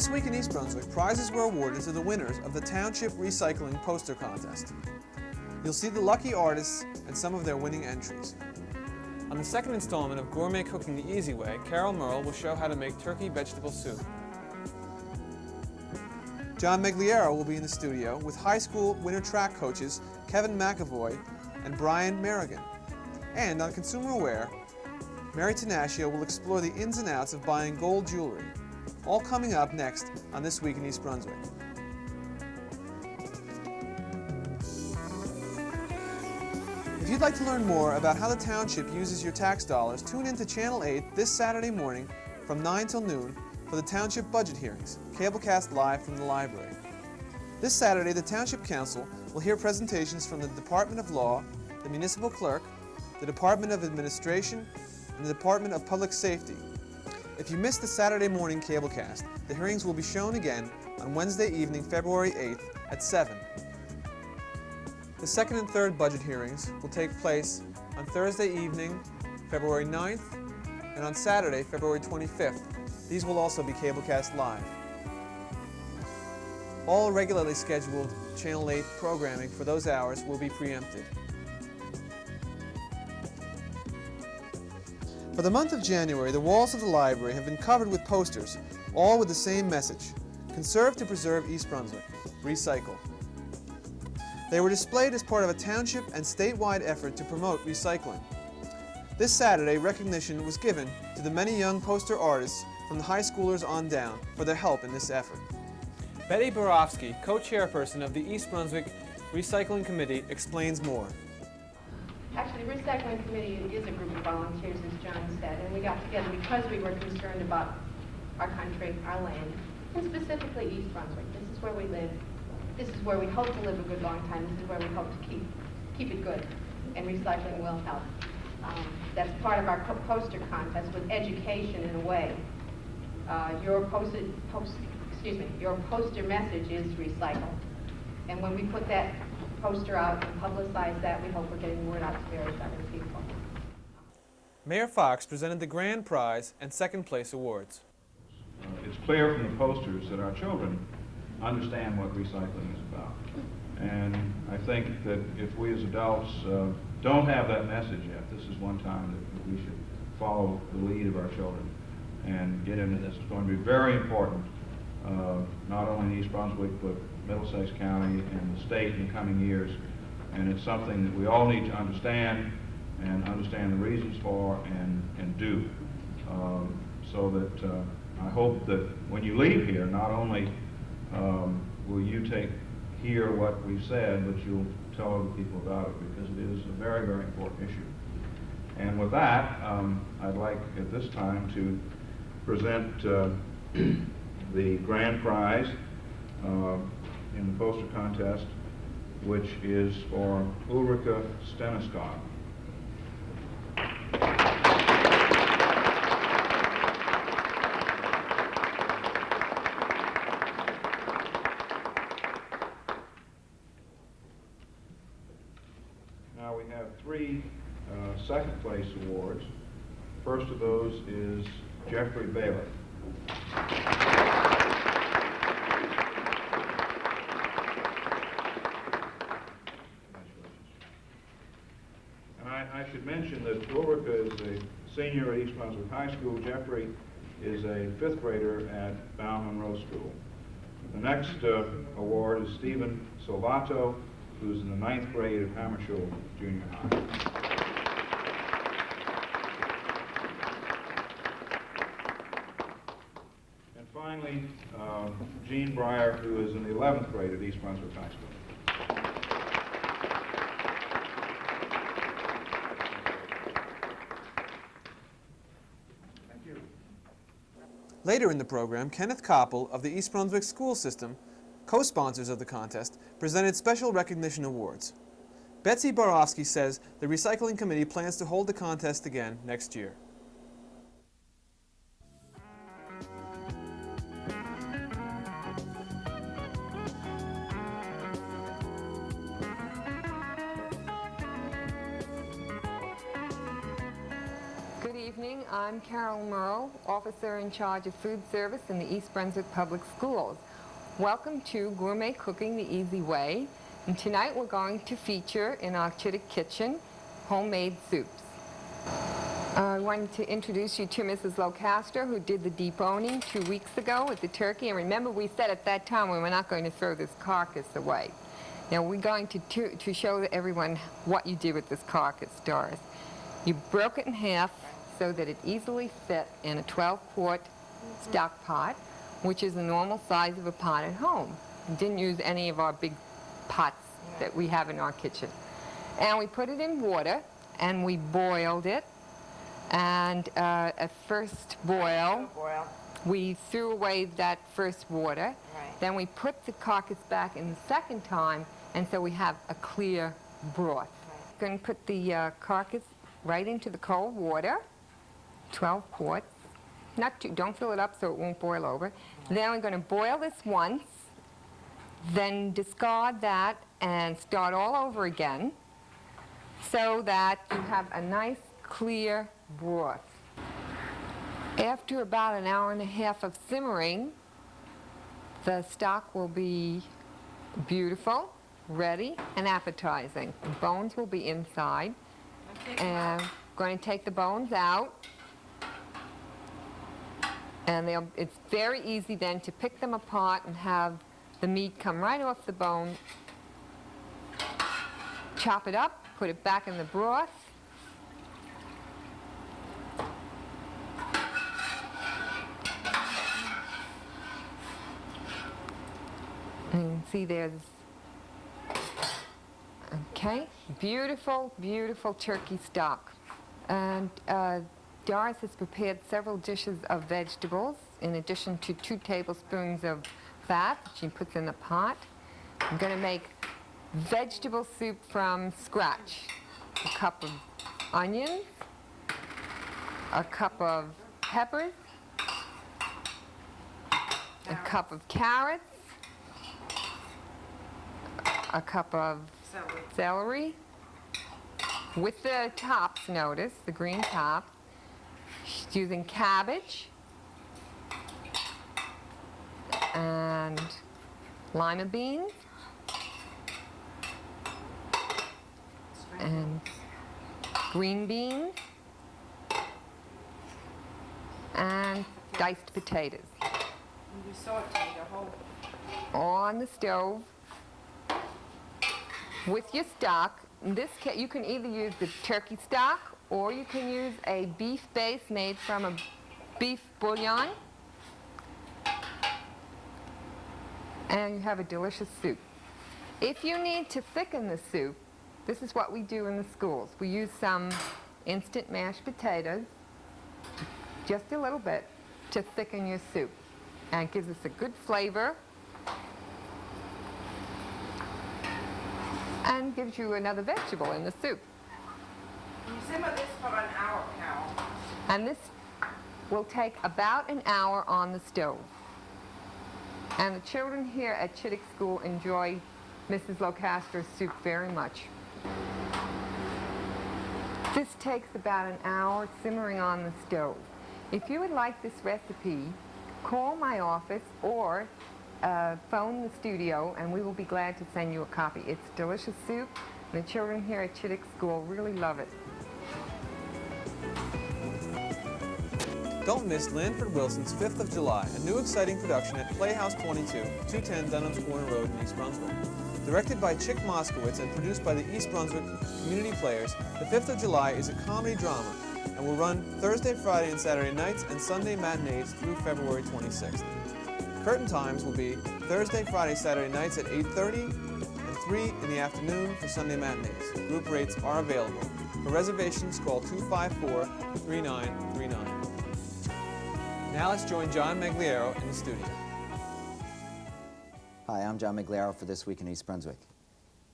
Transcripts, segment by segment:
This week in East Brunswick, prizes were awarded to the winners of the Township Recycling Poster Contest. You'll see the lucky artists and some of their winning entries. On the second installment of Gourmet Cooking the Easy Way, Carol Merle will show how to make turkey vegetable soup. John Megliero will be in the studio with high school winter track coaches Kevin McAvoy and Brian Merrigan. And on Consumer Aware, Mary Tenaccio will explore the ins and outs of buying gold jewelry. All coming up next on This Week in East Brunswick. If you'd like to learn more about how the township uses your tax dollars, tune in to Channel 8 this Saturday morning from 9 till noon for the Township Budget Hearings, cablecast live from the library. This Saturday, the Township Council will hear presentations from the Department of Law, the Municipal Clerk, the Department of Administration, and the Department of Public Safety. If you missed the Saturday morning cablecast, the hearings will be shown again on Wednesday evening, February 8th at 7. The second and third budget hearings will take place on Thursday evening, February 9th, and on Saturday, February 25th. These will also be cablecast live. All regularly scheduled Channel 8 programming for those hours will be preempted. For the month of January, the walls of the library have been covered with posters, all with the same message: conserve to preserve East Brunswick, recycle. They were displayed as part of a township and statewide effort to promote recycling. This Saturday, recognition was given to the many young poster artists from the high schoolers on down for their help in this effort. Betty Borofsky, co-chairperson of the East Brunswick Recycling Committee, explains more. Actually, the Recycling Committee is a group of volunteers, as John said, and we got together because we were concerned about our country, our land, and specifically East Brunswick. This is where we live. This is where we hope to live a good long time. This is where we hope to keep it good, and recycling will help. That's part of our poster contest with education in a way. Your poster message is recycle, and when we put that poster out and publicize that, we hope we're getting word out to various other people. Mayor Fox presented the grand prize and second place awards. It's clear from the posters that our children understand what recycling is about. And I think that if we as adults don't have that message yet, this is one time that we should follow the lead of our children and get into this. It's going to be very important, not only in East Brunswick, but Middlesex County and the state in the coming years. And it's something that we all need to understand and understand the reasons for and do. So that I hope that when you leave here, not only will you hear what we've said, but you'll tell other people about it, because it is a very, very important issue. And with that, I'd like at this time to present the grand prize in the poster contest, which is for Ulrika Steniskog. Now we have three second place awards. First of those is Jeffrey Baylor. And I should mention that Ulrika is a senior at East Brunswick High School. Jeffrey is a fifth grader at Bound Monroe School. The next award is Stephen Silvato, who's in the 9th grade at Hammershul Junior High. And finally, Gene Breyer, who is in the 11th grade at East Brunswick High School. Thank you. Later in the program, Kenneth Koppel of the East Brunswick School System, co-sponsors of the contest, presented special recognition awards. Betsy Borofsky says the Recycling Committee plans to hold the contest again next year. Good evening. I'm Carol Merle, officer in charge of food service in the East Brunswick Public Schools. Welcome to Gourmet Cooking the Easy Way, and tonight we're going to feature in our Chittick kitchen homemade soups. I wanted to introduce you to Mrs. Locaster, who did the deboning 2 weeks ago with the turkey, and remember we said at that time we were not going to throw this carcass away. Now we're going to show everyone what you did with this carcass, Doris. You broke it in half so that it easily fit in a 12-quart stock pot, which is the normal size of a pot at home. We didn't use any of our big pots that we have in our kitchen. And we put it in water, and we boiled it. And at first boil, we threw away that first water. Right. Then we put the carcass back in the second time, and so we have a clear broth. Right. Going to put the carcass right into the cold water, 12 quarts. Don't fill it up so it won't boil over. Then we're going to boil this once, then discard that and start all over again so that you have a nice clear broth. After about an hour and a half of simmering, the stock will be beautiful, ready, and appetizing. The bones will be inside. And I'm going to take the bones out. And it's very easy then to pick them apart and have the meat come right off the bone. Chop it up, put it back in the broth. And you can see there's, okay, beautiful, beautiful turkey stock. And Doris has prepared several dishes of vegetables in addition to 2 tablespoons of fat that she puts in the pot. I'm going to make vegetable soup from scratch. A cup of onions, a cup of peppers, a cup of carrots, a cup of celery with the tops, notice, the green top. She's using cabbage and lima beans and green beans and diced potatoes. You saute the whole. On the stove with your stock. In this case, you can either use the turkey stock or you can use a beef base made from a beef bouillon. And you have a delicious soup. If you need to thicken the soup, this is what we do in the schools. We use some instant mashed potatoes, just a little bit, to thicken your soup. And it gives us a good flavor and gives you another vegetable in the soup. You simmer this for an hour, Carol. And this will take about an hour on the stove. And the children here at Chittick School enjoy Mrs. Locaster's soup very much. This takes about an hour simmering on the stove. If you would like this recipe, call my office or phone the studio and we will be glad to send you a copy. It's delicious soup and the children here at Chittick School really love it. Don't miss Lanford Wilson's 5th of July, a new exciting production at Playhouse 22, 210 Dunham's Corner Road in East Brunswick. Directed by Chick Moskowitz and produced by the East Brunswick Community Players, the 5th of July is a comedy drama and will run Thursday, Friday, and Saturday nights and Sunday matinees through February 26th. Curtain times will be Thursday, Friday, Saturday nights at 8:30 and 3 in the afternoon for Sunday matinees. Group rates are available. For reservations, call 254-3939. Now let's join John Megliero in the studio. Hi, I'm John Megliero for This Week in East Brunswick.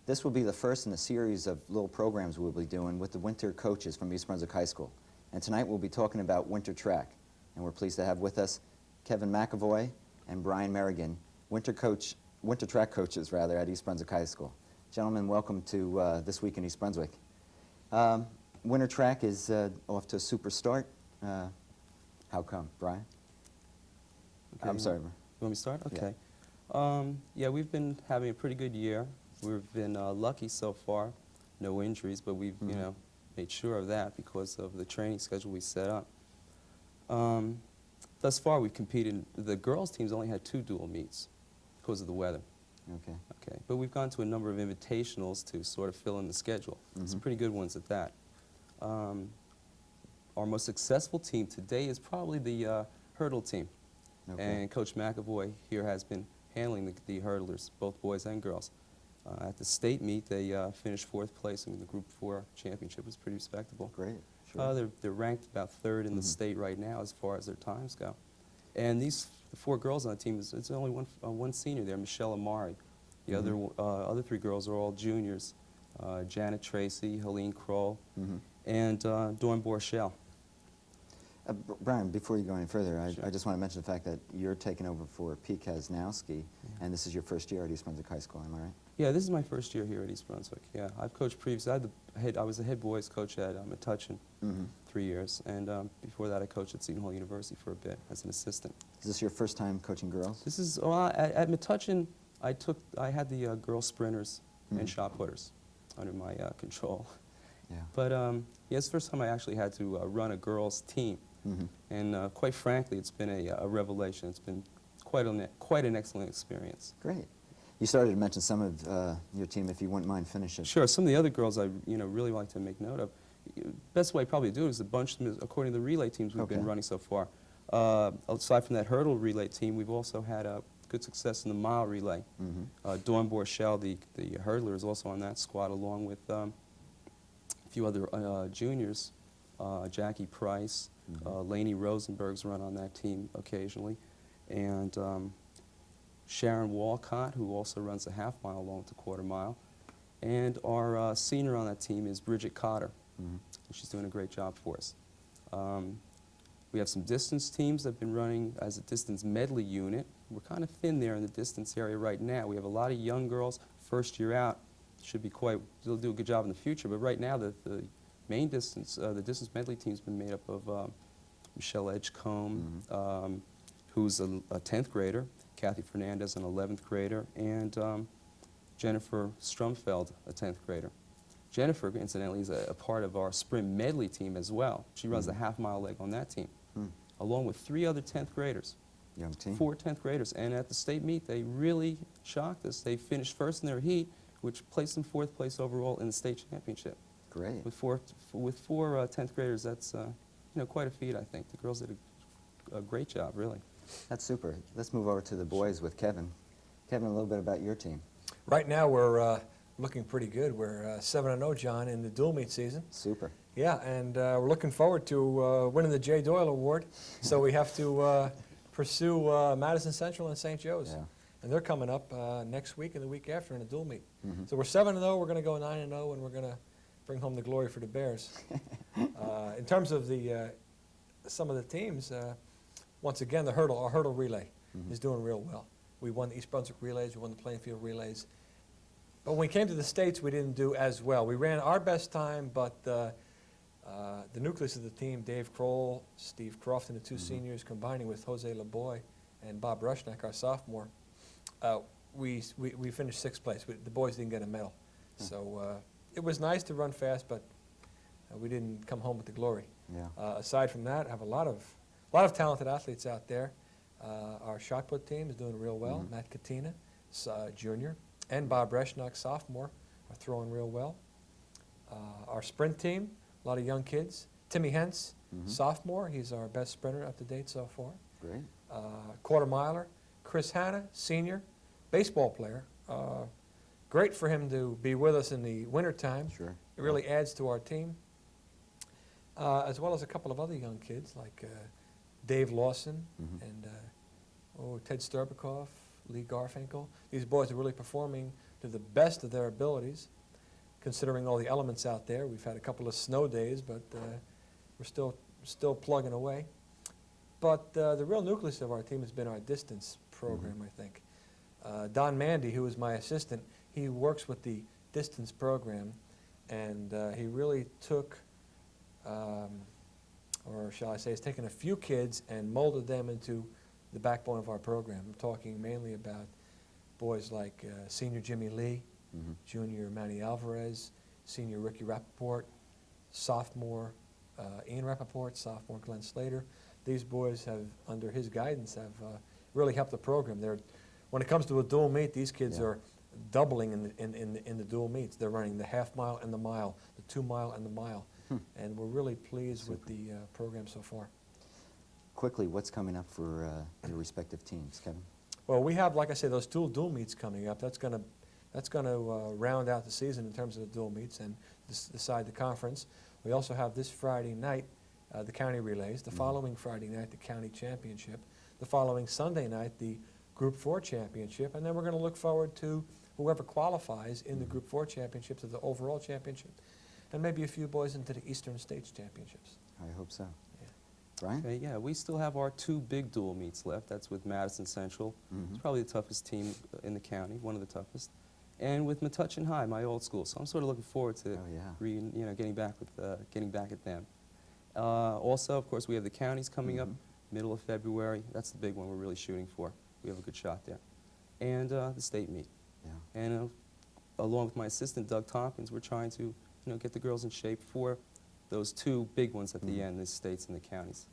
This will be the first in a series of little programs we'll be doing with the winter coaches from East Brunswick High School. And tonight we'll be talking about winter track. And we're pleased to have with us Kevin McAvoy and Brian Merrigan, winter track coaches at East Brunswick High School. Gentlemen, welcome to This Week in East Brunswick. Winter track is off to a super start. How come? Brian? Okay, I'm sorry. You want me to start? Yeah. Okay. Yeah, we've been having a pretty good year. We've been lucky so far. No injuries, but we've, you know, made sure of that because of the training schedule we set up. Thus far, we've competed. The girls' teams only had 2 dual meets because of the weather. Okay. Okay, but we've gone to a number of invitationals to sort of fill in the schedule. Some pretty good ones at that. Our most successful team today is probably the hurdle team. Okay. And Coach McAvoy here has been handling the hurdlers, both boys and girls. At the state meet, they finished 4th place in the Group 4 championship. It was pretty respectable. Great. Sure. They're ranked about 3rd in the state right now as far as their times go. And the 4 girls on the team, it's only one senior there, Michelle Amari. The other 3 girls are all juniors, Janet Tracy, Helene Kroll, and Dawn Borchell. Brian, before you go any further, Sure. I just want to mention the fact that you're taking over for Pete Kaznowski, and this is your first year at East Brunswick High School, am I right? Yeah, this is my first year here at East Brunswick. Yeah, I've coached previously. I was the head boys coach at Metuchen 3 years, and before that I coached at Seton Hall University for a bit as an assistant. Is this your first time coaching girls? This is, at Metuchen, I had the girl sprinters and shot putters under my control. Yeah. But yeah, it's the first time I actually had to run a girls' team. And quite frankly, it's been a revelation. It's been quite an excellent experience. Great. You started to mention some of your team, if you wouldn't mind finishing. Sure. Some of the other girls I really like to make note of. Best way probably to do it is a bunch of them, according to the relay teams we've been running so far. Aside from that hurdle relay team, we've also had good success in the mile relay. Dawn Borchell, the hurdler, is also on that squad, along with a few other juniors. Jackie Price, Lainey Rosenberg's run on that team occasionally, and Sharon Walcott, who also runs the half mile along with the quarter mile, and our senior on that team is Bridget Cotter. And she's doing a great job for us. We have some distance teams that have been running as a distance medley unit. We're kind of thin there in the distance area right now. We have a lot of young girls, first year out, they'll do a good job in the future, but right now the main distance, the distance medley team's been made up of Michelle Edgecombe, who's a 10th grader, Kathy Fernandez, an 11th grader, and Jennifer Strumfeld, a 10th grader. Jennifer, incidentally, is a part of our sprint medley team as well. She runs the half-mile leg on that team, along with 3 other 10th graders. Young team. 4 10th graders. And at the state meet, they really shocked us. They finished first in their heat, which placed them 4th place overall in the state championship. Great. With four 10th graders, that's quite a feat, I think. The girls did a great job, really. That's super. Let's move over to the boys with Kevin. Kevin, a little bit about your team. Right now we're looking pretty good. We're 7-0, John, in the dual meet season. Super. Yeah, and we're looking forward to winning the J. Doyle Award. So we have to pursue Madison Central and St. Joe's. Yeah. And they're coming up next week and the week after in a dual meet. So we're 7-0, we're going to go 9-0, and we're going to bring home the glory for the Bears. In terms of some of the teams, once again, our hurdle relay is doing real well. We won the East Brunswick relays, we won the Plainfield relays. But when we came to the States, we didn't do as well. We ran our best time, but the nucleus of the team, Dave Kroll, Steve Croft, and the 2 seniors, combining with Jose LeBoy and Bob Rushnack, our sophomore, we finished 6th place. The boys didn't get a medal. So it was nice to run fast, but we didn't come home with the glory. Yeah. Aside from that, I have a lot of talented athletes out there. Our shot put team is doing real well. Matt Katina, junior, and Bob Rushnack, sophomore, are throwing real well. Our sprint team, a lot of young kids. Timmy Hentz, sophomore, he's our best sprinter up to date so far. Great. Quarter miler, Chris Hanna, senior, baseball player. Great for him to be with us in the wintertime. Sure. It really adds to our team. As well as a couple of other young kids like Dave Lawson and Ted Sterbikoff, Lee Garfinkel. These boys are really performing to the best of their abilities, considering all the elements out there. We've had a couple of snow days, but we're still plugging away. But the real nucleus of our team has been our distance program, I think. Don Mandy, who is my assistant, he works with the distance program, and he really took or shall I say, has taken a few kids and molded them into the backbone of our program. I'm talking mainly about boys like senior Jimmy Lee, junior Manny Alvarez, senior Ricky Rappaport, sophomore Ian Rappaport, sophomore Glenn Slater. These boys have, under his guidance, have really helped the program. When it comes to a dual meet, these kids are doubling in the dual meets. They're running the half mile and the mile, the 2 mile and the mile. And we're really pleased with the program so far. Quickly, what's coming up for your respective teams, Kevin? Well, we have, like I say, those two dual meets coming up. That's going to round out the season in terms of the dual meets and decide the conference. We also have this Friday night the county relays, the following Friday night the county championship, the following Sunday night the Group 4 championship, and then we're going to look forward to whoever qualifies in the Group 4 championship to the overall championship, and maybe a few boys into the Eastern States championships. I hope so. Brian? Okay, yeah, we still have our 2 big dual meets left. That's with Madison Central. It's probably the toughest team in the county, one of the toughest. And with Metuchen High, my old school. So I'm sort of looking forward to getting back at them. Also, of course, we have the counties coming up, middle of February. That's the big one we're really shooting for. We have a good shot there. And the state meet. Yeah. And along with my assistant, Doug Tompkins, we're trying to get the girls in shape for those 2 big ones at the end, the states and the counties.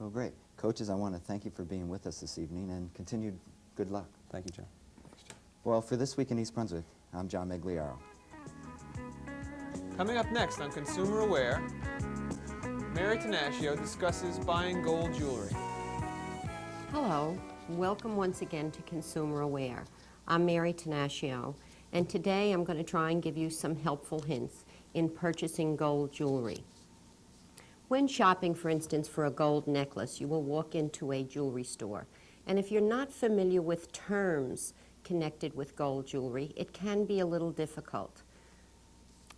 Well, great. Coaches, I want to thank you for being with us this evening, and continued good luck. Thank you, John. Well, for This Week in East Brunswick, I'm John Megliaro. Coming up next on Consumer Aware, Mary Tenaccio discusses buying gold jewelry. Hello, welcome once again to Consumer Aware. I'm Mary Tenaccio, and today I'm going to try and give you some helpful hints in purchasing gold jewelry. When shopping, for instance, for a gold necklace, you will walk into a jewelry store, and if you're not familiar with terms connected with gold jewelry, it can be a little difficult.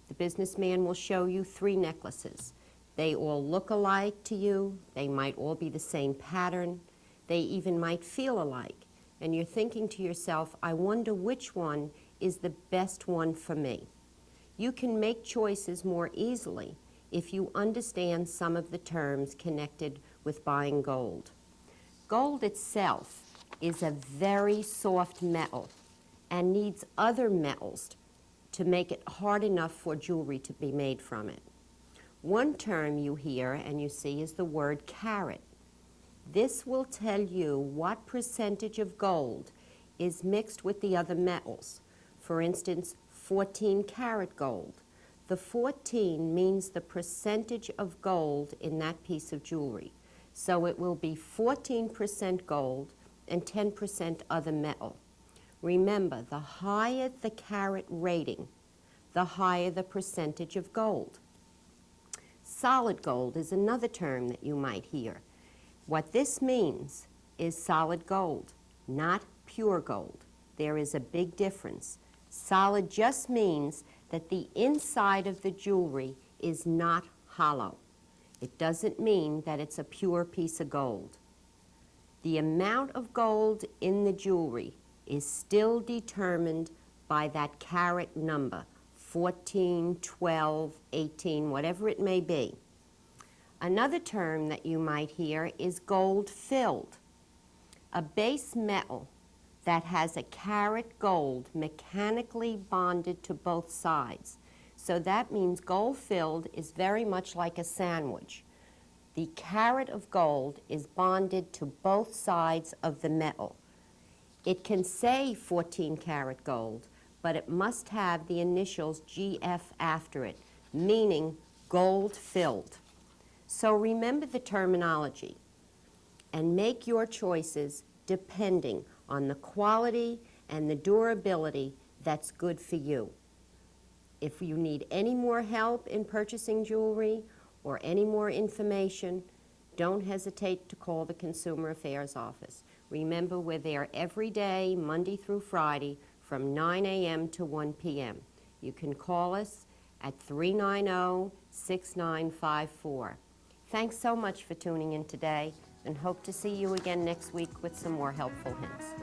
The businessman will show you 3 necklaces. They all look alike to you, they might all be the same pattern, they even might feel alike, and you're thinking to yourself, I wonder which one is the best one for me. You can make choices more easily if you understand some of the terms connected with buying gold. Gold itself is a very soft metal and needs other metals to make it hard enough for jewelry to be made from it. One term you hear and you see is the word carat. This will tell you what percentage of gold is mixed with the other metals. For instance, 14 karat gold. The 14 means the percentage of gold in that piece of jewelry. So it will be 14% gold and 10% other metal. Remember, the higher the carat rating, the higher the percentage of gold. Solid gold is another term that you might hear. What this means is solid gold, not pure gold. There is a big difference. Solid just means that the inside of the jewelry is not hollow. It doesn't mean that it's a pure piece of gold. The amount of gold in the jewelry is still determined by that carat number, 14, 12, 18, whatever it may be. Another term that you might hear is gold filled. A base metal that has a carat gold mechanically bonded to both sides. So that means gold filled is very much like a sandwich. The carat of gold is bonded to both sides of the metal. It can say 14 karat gold, but it must have the initials GF after it, meaning gold filled. So remember the terminology and make your choices depending on the quality and the durability that's good for you. If you need any more help in purchasing jewelry or any more information, don't hesitate to call the Consumer Affairs Office. Remember, we're there every day, Monday through Friday, from 9 a.m. to 1 p.m. You can call us at 390-6954. Thanks so much for tuning in today, and hope to see you again next week with some more helpful hints.